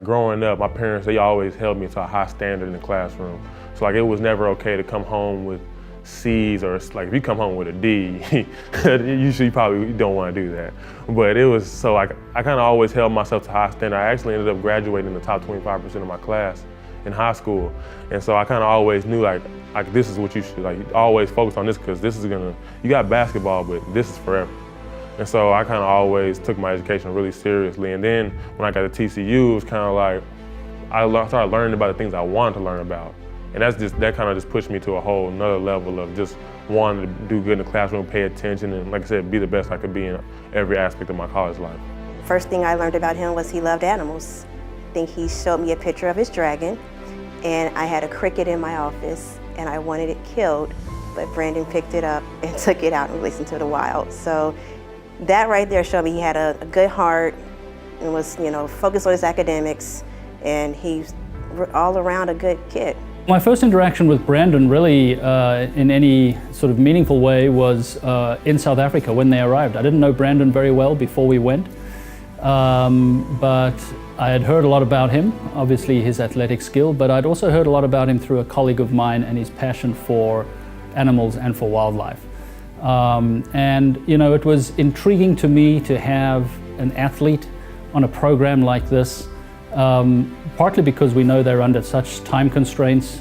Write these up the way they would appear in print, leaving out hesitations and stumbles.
Growing up, my parents, they always held me to a high standard in the classroom. So like it was never okay to come home with C's, or like if you come home with a D, usually you probably don't want to do that. But it was, so like I kind of always held myself to high standard. I actually ended up graduating in the top 25% of my class in high school. And so I kind of always knew like this is what you should, like always focus on this, because this is gonna, you got basketball, but this is forever. And so I kind of always took my education really seriously. And then when I got to TCU, it was kind of like, I started learning about the things I wanted to learn about. And that kind of just pushed me to a whole nother level of just wanting to do good in the classroom, pay attention, and like I said, be the best I could be in every aspect of my college life. First thing I learned about him was he loved animals. I think he showed me a picture of his dragon, and I had a cricket in my office, and I wanted it killed, but Brandon picked it up and took it out and released it to the wild. So that right there showed me he had a good heart and was, focused on his academics, and he's all around a good kid. My first interaction with Brandon really in any sort of meaningful way was in South Africa when they arrived. I didn't know Brandon very well before we went, but I had heard a lot about him, obviously his athletic skill, but I'd also heard a lot about him through a colleague of mine and his passion for animals and for wildlife. And it was intriguing to me to have an athlete on a program like this, partly because we know they're under such time constraints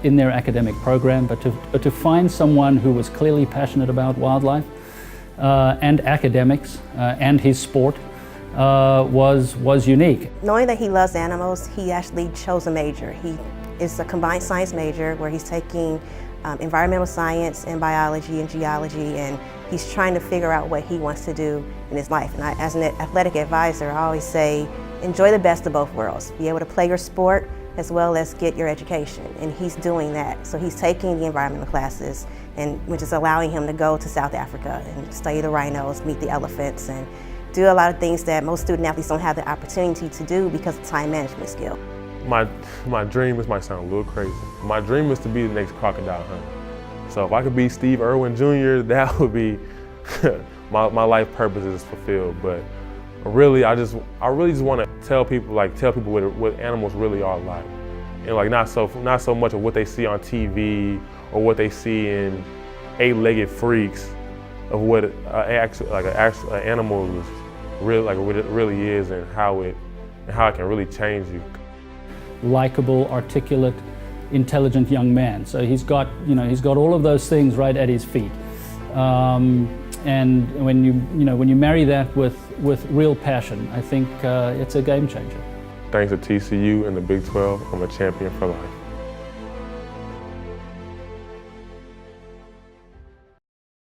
in their academic program, but to find someone who was clearly passionate about wildlife and academics and his sport was unique. Knowing that he loves animals, he actually chose a major. He is a combined science major where he's taking environmental science and biology and geology, and he's trying to figure out what he wants to do in his life. And as an athletic advisor, I always say, enjoy the best of both worlds. Be able to play your sport as well as get your education, and he's doing that. So he's taking the environmental classes, which is allowing him to go to South Africa and study the rhinos, meet the elephants, and do a lot of things that most student athletes don't have the opportunity to do because of time management skill. My dream, this might sound a little crazy, my dream is to be the next crocodile hunter. So if I could be Steve Irwin Jr., that would be, my life purpose is fulfilled. But really, I really just want to tell people what animals really are like. And like not so much of what they see on TV or what they see in 8-legged freaks, of what an animal is really, like what it really is, and how it can really change you. Likable, articulate, intelligent young man. So he's got all of those things right at his feet. And when you marry that with real passion, I think it's a game changer. Thanks to TCU and the Big 12, I'm a champion for life.